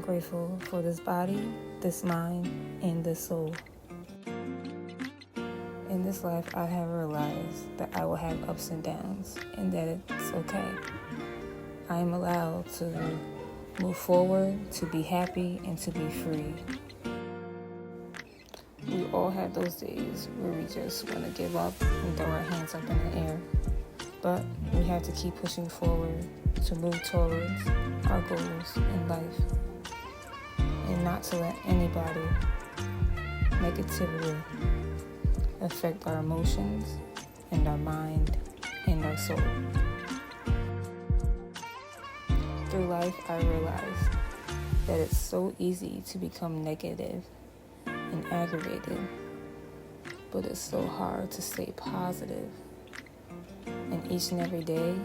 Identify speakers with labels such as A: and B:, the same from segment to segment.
A: grateful for this body, this mind, and this soul. In this life, I have realized that I will have ups and downs, and that it's okay. I am allowed to move forward, to be happy, and to be free. We all have those days where we just want to give up and throw our hands up in the air. But we have to keep pushing forward to move towards our goals in life, and not to let anybody negatively affect our emotions and our mind and our soul. Through life, I realized that it's so easy to become negative and aggravated, but it's so hard to stay positive. And each and every day,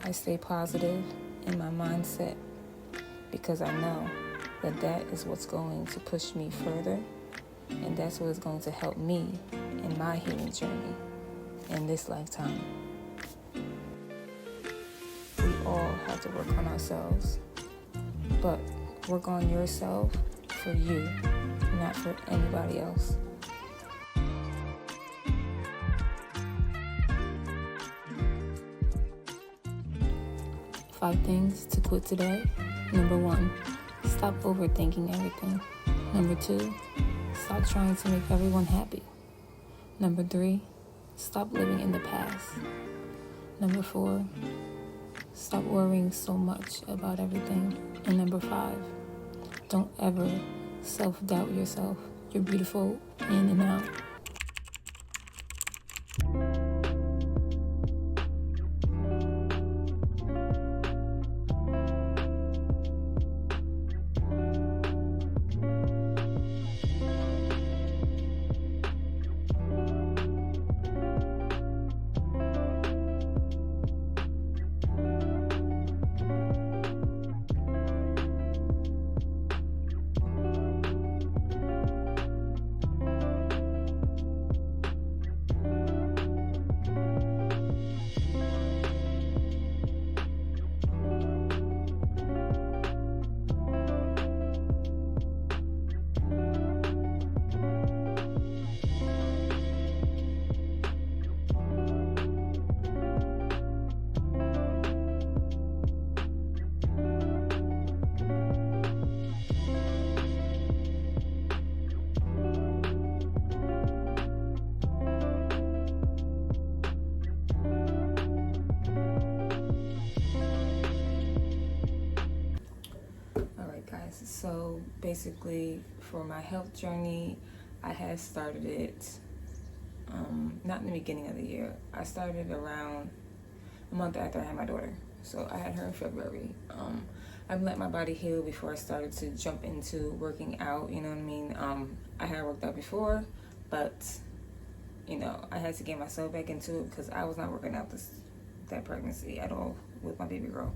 A: I stay positive in my mindset because I know that that is what's going to push me further, and that's what is going to help me in my healing journey in this lifetime. We all have to work on ourselves, but work on yourself for you, not for anybody else. Five things to quit today. Number 1, stop overthinking everything. Number 2, stop trying to make everyone happy. Number 3, stop living in the past. Number 4, stop worrying so much about everything. And number 5, don't ever self-doubt yourself. You're beautiful in and out. So basically, for my health journey, I had started it not in the beginning of the year. I started around a month after I had my daughter. So I had her in February. I've let my body heal before I started to jump into working out, you know what I mean? I had worked out before, but, I had to get myself back into it because I was not working out that pregnancy at all with my baby girl.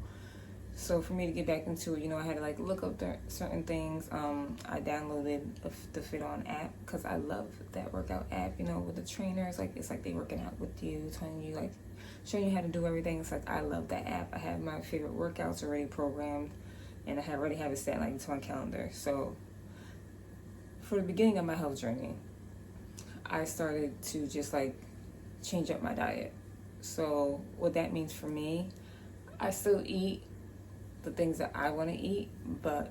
A: So for me to get back into it, I had to look up certain things. I downloaded the Fit On app because I love that workout app, with the trainers. It's like they working out with you, telling you, showing you how to do everything. It's I love that app. I have my favorite workouts already programmed, and I already have it set to my calendar. So for the beginning of my health journey, I started to just change up my diet. So what that means for me, I still eat the things that I want to eat, but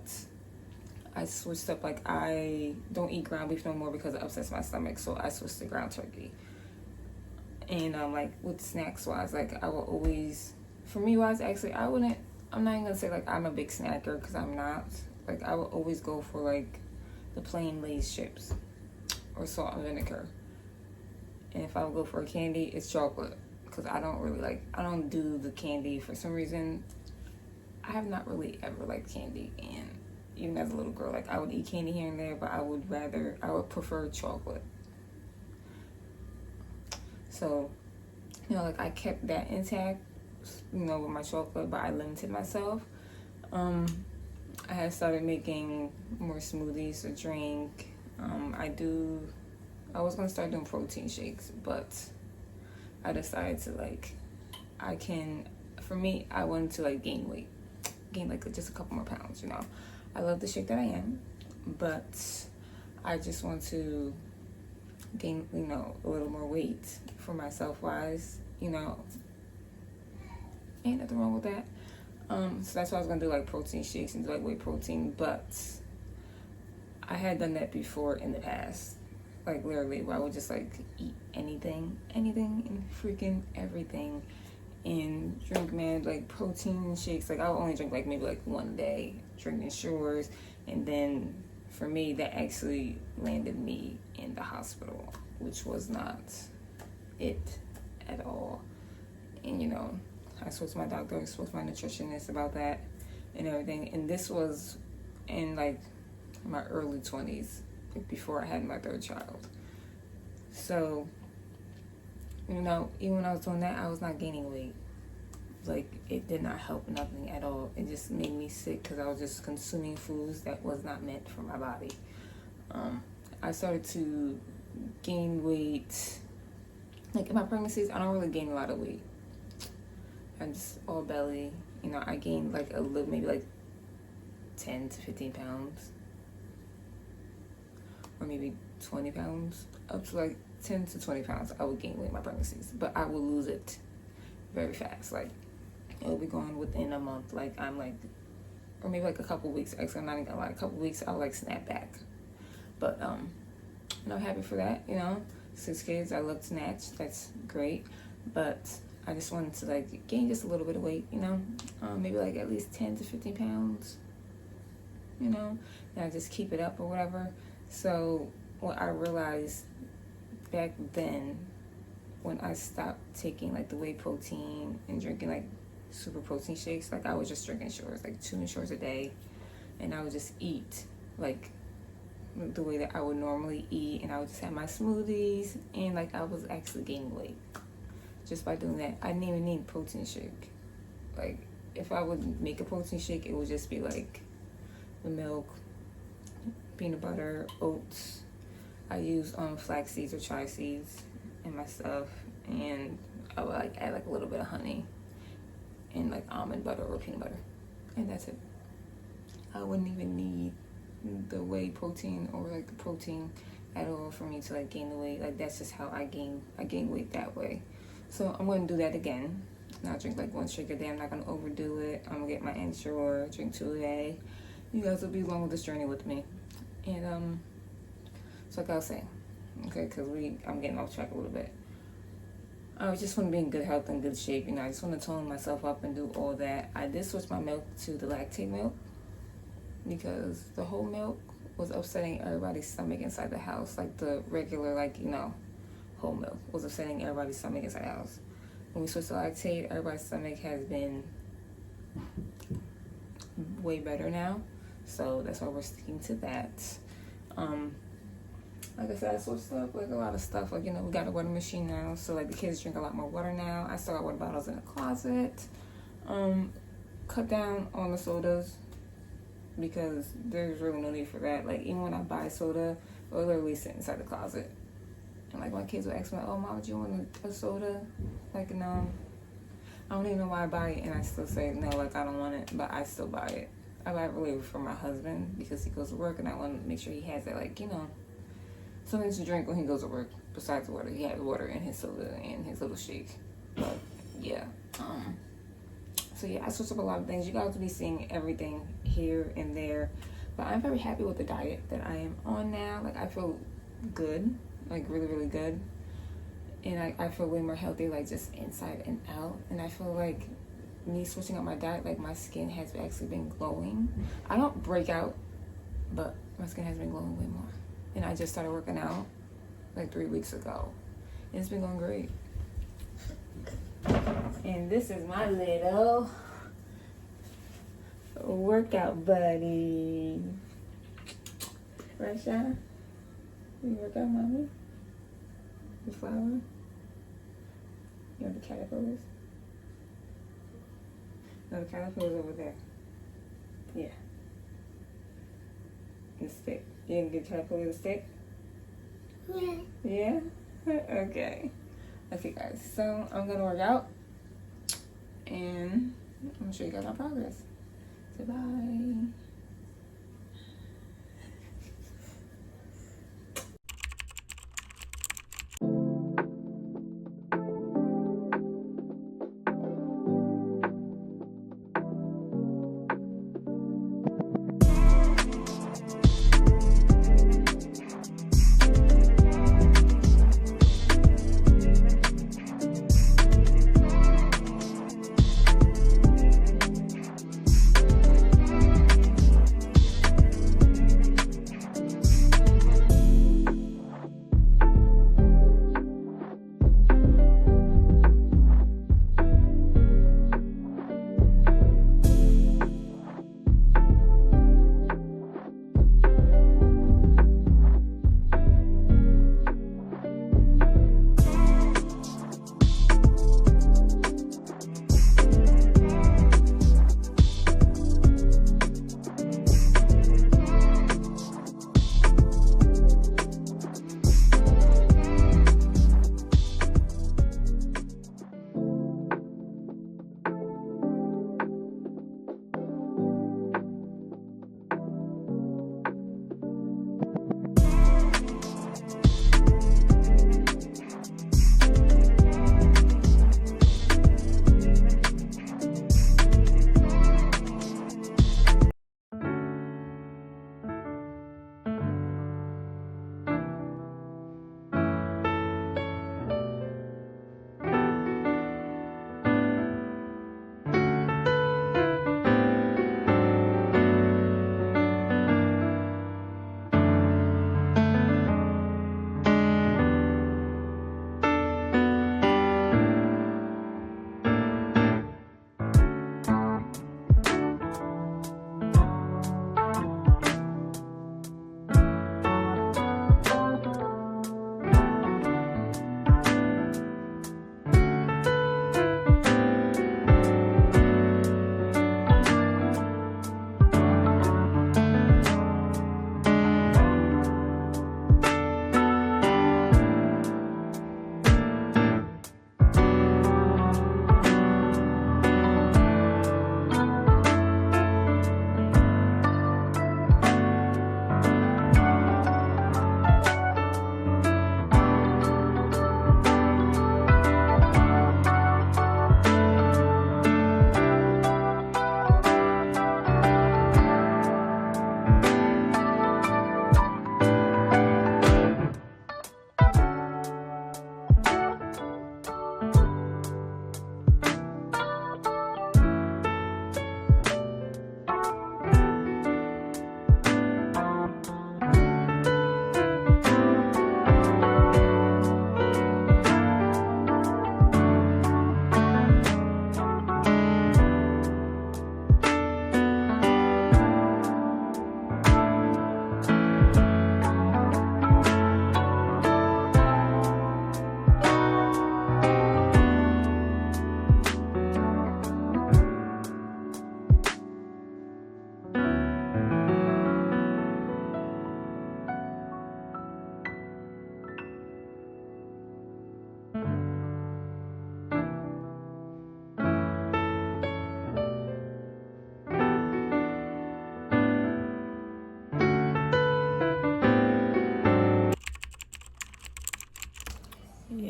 A: I switched up. I don't eat ground beef no more because it upsets my stomach, so I switched to ground turkey. And with snacks wise, I will always, for me wise, actually I'm not even gonna say I'm a big snacker because I'm not. I will always go for the plain Lay's chips or salt and vinegar. And if I would go for a candy, it's chocolate because I don't really I don't do the candy for some reason. I have not really ever liked candy, and even as a little girl, I would eat candy here and there, but I would prefer chocolate. So, I kept that intact, with my chocolate, but I limited myself. I had started making more smoothies to drink. I was going to start doing protein shakes, but I decided to for me, I wanted to gain weight. Gain just a couple more pounds, I love the shape that I am, but I just want to gain, a little more weight for myself wise, ain't nothing wrong with that. So that's why I was gonna do like protein shakes and do like whey protein, but I had done that before in the past, like literally where I would just like eat anything and freaking everything and drink like protein shakes. Like I would only drink like maybe like one day, drinking Shores, and then for me that actually landed me in the hospital, which was not it at all. And I spoke to my doctor, I spoke to my nutritionist about that and everything. And this was in like my early 20s, like before I had my third child. So, even when I was doing that, I was not gaining weight. Like, it did not help nothing at all. It just made me sick because I was just consuming foods that was not meant for my body. I started to gain weight. Like, in my pregnancies, I don't really gain a lot of weight. I'm just all belly. I gained like a little, maybe like 10 to 15 pounds. Or maybe 20 pounds. Up to like 10 to 20 pounds I would gain weight in my pregnancies. But I would lose it very fast. Like, it'll be gone within a month. Like, I'm like, or maybe like a couple weeks. Actually, I'm not even gonna lie. A couple weeks, I'll like snap back. But, I'm happy for that, 6 kids, I look snatched. That's great. But I just wanted to like gain just a little bit of weight, maybe like at least 10 to 15 pounds, and I just keep it up or whatever. So what I realized back then when I stopped taking like the whey protein and drinking like super protein shakes, like I was just drinking Shores, like 2 Shores a day, and I would just eat like the way that I would normally eat, and I would just have my smoothies, and like I was actually gaining weight just by doing that. I didn't even need protein shake. Like, if I would make a protein shake, it would just be like the milk, peanut butter, oats. I use flax seeds or chia seeds in my stuff, and I would like add like a little bit of honey and like almond butter or peanut butter, and that's it. I wouldn't even need the whey protein or like the protein at all for me to like gain the weight. Like, that's just how I gain weight that way. So I'm going to do that again. Not drink like 1 shake a day. I'm not going to overdo it. I'm going to get my Ensure, drink 2 a day. You guys will be along with this journey with me. And so like I was saying, okay, because I'm getting off track a little bit. I just want to be in good health and good shape. I just want to tone myself up and do all that. I did switch my milk to the lactate milk because the whole milk was upsetting everybody's stomach inside the house. Like the regular, whole milk was upsetting everybody's stomach inside the house. When we switched to lactate, everybody's stomach has been way better now. So that's why we're sticking to that. Like I said, I switched up like a lot of stuff. Like, we got a water machine now. So like the kids drink a lot more water now. I still got water bottles in the closet. Cut down on the sodas because there's really no need for that. Like, even when I buy soda, it'll literally sit inside the closet. And like my kids will ask me, "Oh, Mom, do you want a soda?" Like, no. I don't even know why I buy it, and I still say no, like I don't want it, but I still buy it. I buy it really for my husband because he goes to work, and I want to make sure he has that, like, something to drink when he goes to work besides water. He has water in his soda and his little shake. But yeah, so yeah, I switched up a lot of things. You guys will be seeing everything here and there, but I'm very happy with the diet that I am on now. Like, I feel good. Like, really, really good. And I feel way more healthy, like, just inside and out. And I feel like me switching up my diet, like, my skin has actually been glowing. I don't break out, but my skin has been glowing way more. And I just started working out, like, 3 weeks ago. And it's been going great. And this is my little workout buddy. Right, Shana? You work out, Mommy? The flower? You want the caterpillars? No, the caterpillar's over there. Yeah. The stick. You didn't get caterpillar the stick? Yeah. Yeah? Okay. Okay, guys. So, I'm going to work out. And I'm going to show you guys my progress. Say bye.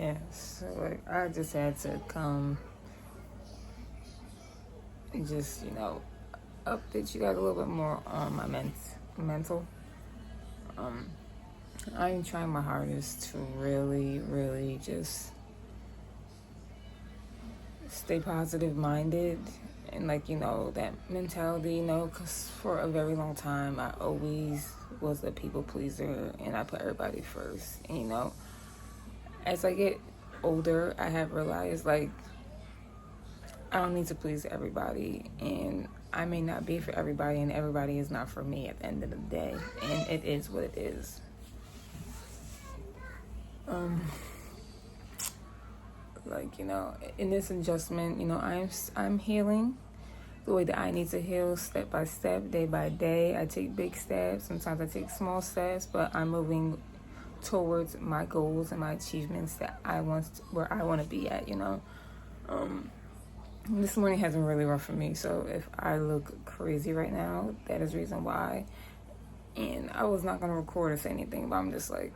A: Yeah, so like I just had to come and just, update you guys a little bit more on my mental. I'm trying my hardest to really, really just stay positive minded and like, that mentality, because for a very long time I always was a people pleaser and I put everybody first. And, as I get older, I have realized like I don't need to please everybody, and I may not be for everybody, and everybody is not for me at the end of the day, and it is what it is. In this adjustment, I'm healing the way that I need to heal, step by step, day by day. I take big steps. Sometimes I take small steps, but I'm moving towards my goals and my achievements that where I want to be at. This morning has been really rough for me, so if I look crazy right now, that is the reason why. And I was not going to record or say anything, but I'm just like,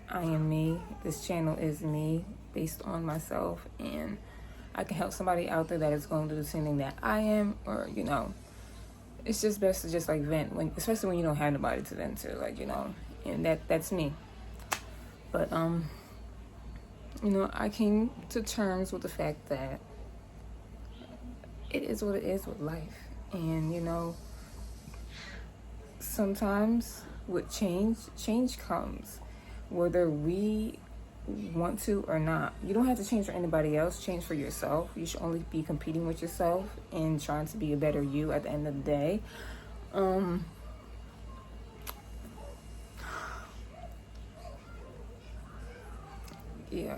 A: I am me. This channel is me, based on myself, and I can help somebody out there that is going to do the same thing that I am, or, it's just best to just like vent, especially when you don't have nobody to vent to, and that's me. But, I came to terms with the fact that it is what it is with life. And, sometimes with change comes, whether we want to or not. You don't have to change for anybody else. Change for yourself. You should only be competing with yourself and trying to be a better you at the end of the day. Yeah.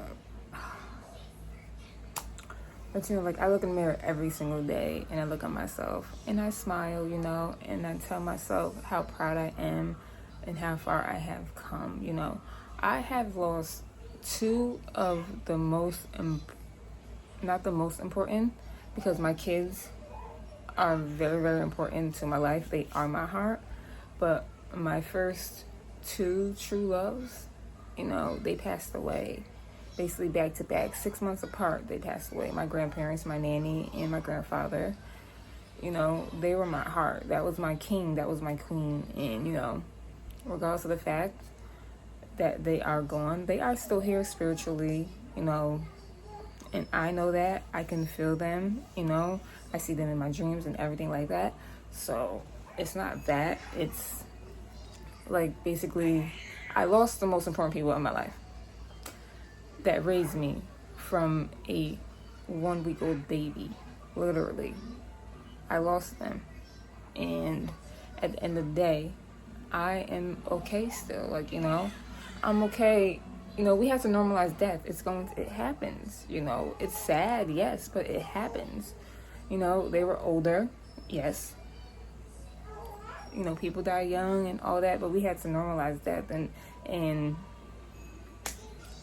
A: But I look in the mirror every single day and I look at myself and I smile, and I tell myself how proud I am and how far I have come. I have lost two of the not the most important, because my kids are very, very important to my life. They are my heart. But my first two true loves, they passed away. Basically back to back, 6 months apart, they passed away. My grandparents, my nanny, and my grandfather, they were my heart. That was my king, that was my queen. And, regardless of the fact that they are gone, they are still here spiritually, and I know that. I can feel them, I see them in my dreams and everything like that. So it's not that. It's like basically I lost the most important people in my life that raised me from a 1-week-old baby. Literally, I lost them, and at the end of the day, I am okay still. I'm okay. We have to normalize death. It happens. It's sad, yes, but it happens. They were older, yes. People die young and all that, but we had to normalize death and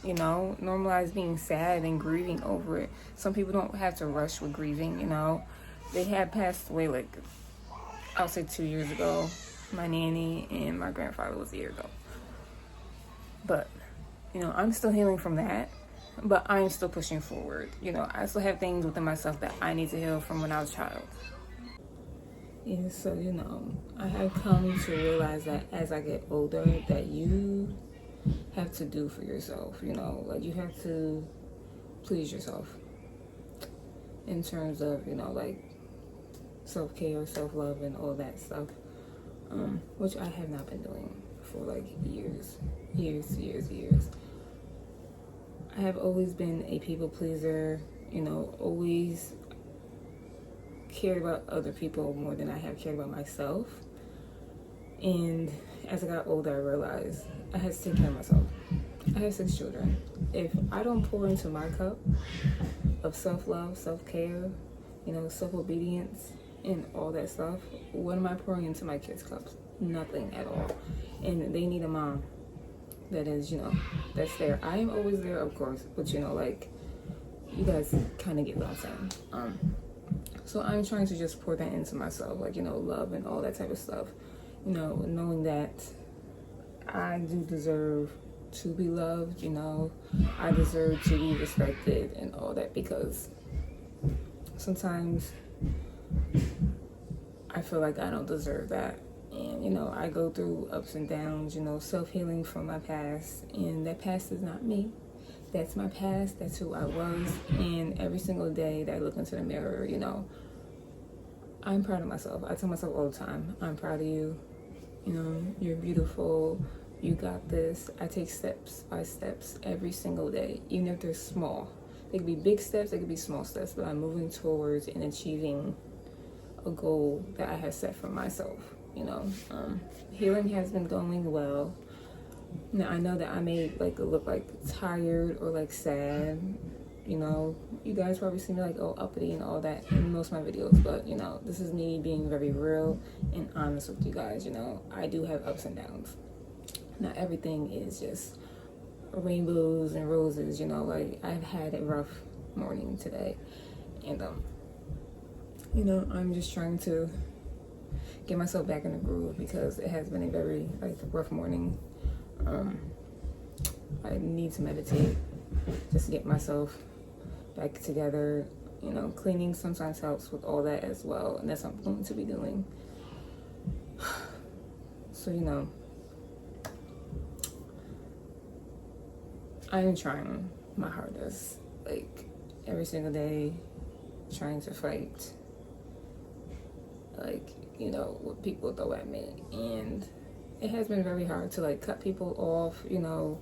A: normalize being sad and grieving over it. Some people don't have to rush with grieving, They had passed away, I'll say 2 years ago. My nanny and my grandfather was a year ago. But, I'm still healing from that. But I'm still pushing forward. I still have things within myself that I need to heal from when I was a child. Yeah, so, I have come to realize that as I get older, that you have to do for yourself, you have to please yourself in terms of, self-care, self-love, and all that stuff, which I have not been doing for years. I have always been a people pleaser, always cared about other people more than I have cared about myself. And as I got older, I realized I had to take care of myself. I have 6 children. If I don't pour into my cup of self-love, self-care, self-obedience, and all that stuff, what am I pouring into my kids' cups? Nothing at all. And they need a mom that is, that's there. I am always there, of course, but you guys kind of get what I'm saying. So I'm trying to just pour that into myself, love and all that type of stuff. Knowing that I do deserve to be loved, you know. I deserve to be respected and all that, because sometimes I feel like I don't deserve that. And, you know, I go through ups and downs, you know, self-healing from my past. And that past is not me. That's my past. That's who I was. And every single day that I look into the mirror, you know, I'm proud of myself. I tell myself all the time, I'm proud of you. You know, you're beautiful. You got this. I take steps by steps every single day, even if they're small. They could be big steps, they could be small steps, but I'm moving towards and achieving a goal that I have set for myself. You know, healing has been going well. Now I know that I may look like tired or like sad. You know, you guys probably see me like uppity and all that in most of my videos, but you know, this is me being very real and honest with you guys. You know, I do have ups and downs. Not everything is just rainbows and roses. You know, like I've had a rough morning today, and you know, I'm just trying to get myself back in the groove, because it has been a very rough morning. I need to meditate just to get myself back together. You know, cleaning sometimes helps with all that as well, and that's what I'm going to be doing. So, you know, I am trying my hardest, like every single day, trying to fight, like, you know, what people throw at me. And it has been very hard to like cut people off, you know.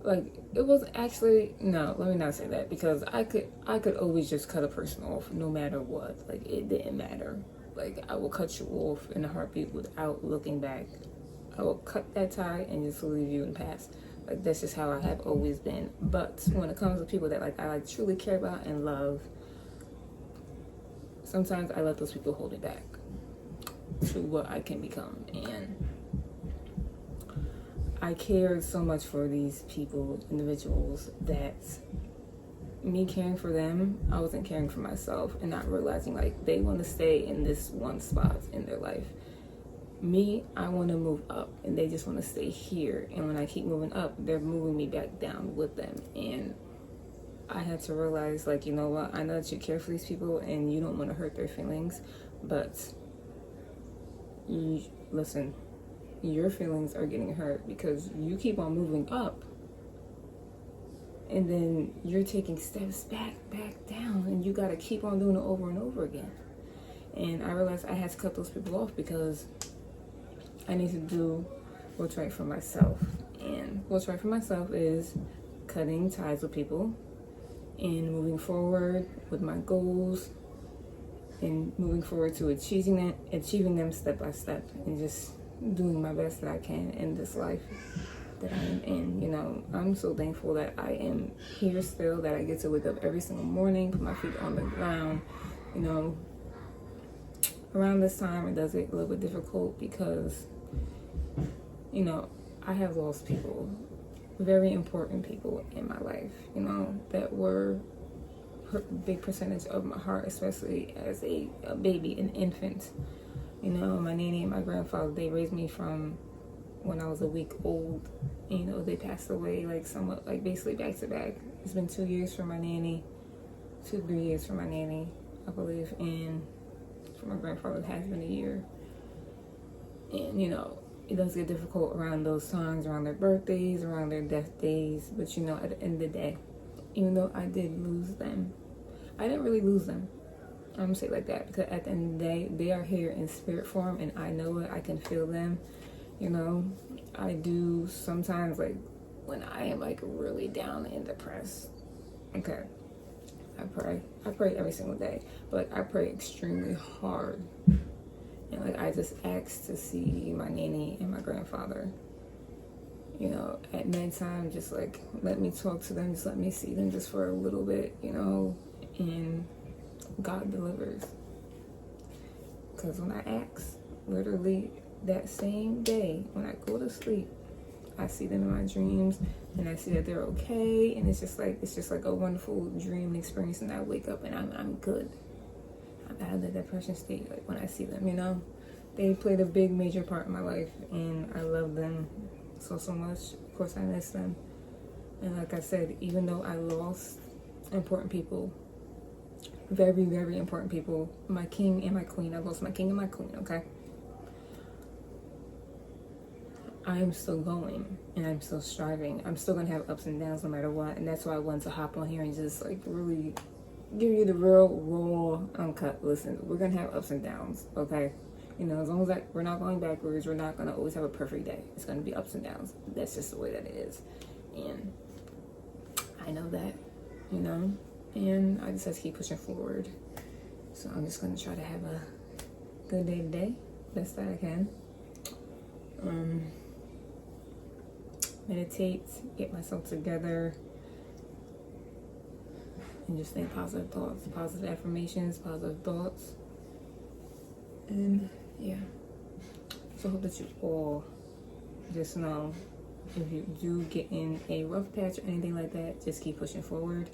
A: Like, it was actually, no, let me not say that, because I could always just cut a person off no matter what. Like, it didn't matter. Like, I will cut you off in a heartbeat without looking back. I will cut that tie and just leave you in the past. Like, that's just how I have always been. But when it comes to people that I truly care about and love, sometimes I let those people hold it back to what I can become. And I cared so much for these people, individuals, that me caring for them, I wasn't caring for myself, and not realizing like they want to stay in this one spot in their life. Me, I want to move up, and they just want to stay here. And when I keep moving up, they're moving me back down with them. And I had to realize, like, you know what, I know that you care for these people and you don't want to hurt their feelings, but listen, your feelings are getting hurt because you keep on moving up, and then you're taking steps back down, and you got to keep on doing it over and over again. And I realized I had to cut those people off, because I need to do what's right for myself. And what's right for myself is cutting ties with people and moving forward with my goals, and moving forward to achieving them step by step, and just doing my best that I can in this life that I am in. You know, I'm so thankful that I am here still, that I get to wake up every single morning, put my feet on the ground. You know, around this time it does get a little bit difficult, because, you know, I have lost people, very important people in my life, you know, that were a big percentage of my heart, especially as a baby, an infant. You know, my nanny and my grandfather, they raised me from when I was a week old. You know, they passed away like somewhat, like basically back to back. It's been 2 years for my nanny, 3 years for my nanny, I believe, and for my grandfather it has been a year. And, you know, it does get difficult around those times, around their birthdays, around their death days. But, you know, at the end of the day, even though I did lose them, I didn't really lose them. I'm gonna say it like that, because at the end of the day, they are here in spirit form, and I know it. I can feel them. You know, I do sometimes, like, when I am like really down and depressed. Okay, I pray every single day, but I pray extremely hard. And like, I just ask to see my nanny and my grandfather. You know, at nighttime, just like let me talk to them, just let me see them just for a little bit, you know, and God delivers. Because when I ask, literally that same day when I go to sleep, I see them in my dreams, and I see that they're okay, and it's just like a wonderful dream experience, and I wake up and I'm good. I'm out of the depression state, like when I see them, you know. They played a big major part in my life, and I love them so much. Of course, I miss them. And like I said, even though I lost important people, very, very important people, my king and my queen, I lost my king and my queen, okay? I am still going and I'm still striving. I'm still gonna have ups and downs no matter what. And that's why I wanted to hop on here and just like really give you the real, raw, uncut. Listen, we're gonna have ups and downs, okay? You know, as long as we're not going backwards, we're not gonna always have a perfect day. It's gonna be ups and downs. That's just the way that it is. And I know that, you know, and I just have to keep pushing forward. So I'm just gonna try to have a good day today, best that I can. Meditate, get myself together, and just think positive thoughts, positive affirmations, positive thoughts. And yeah, so I hope that you all just know, if you do get in a rough patch or anything like that, just keep pushing forward,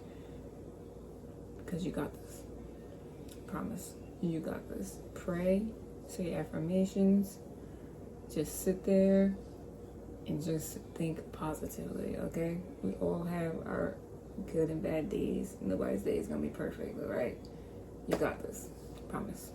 A: because you got this. Promise, you got this. Pray, say affirmations, just sit there and just think positively, okay? We all have our good and bad days. Nobody's day is gonna be perfect, all right? You got this. Promise.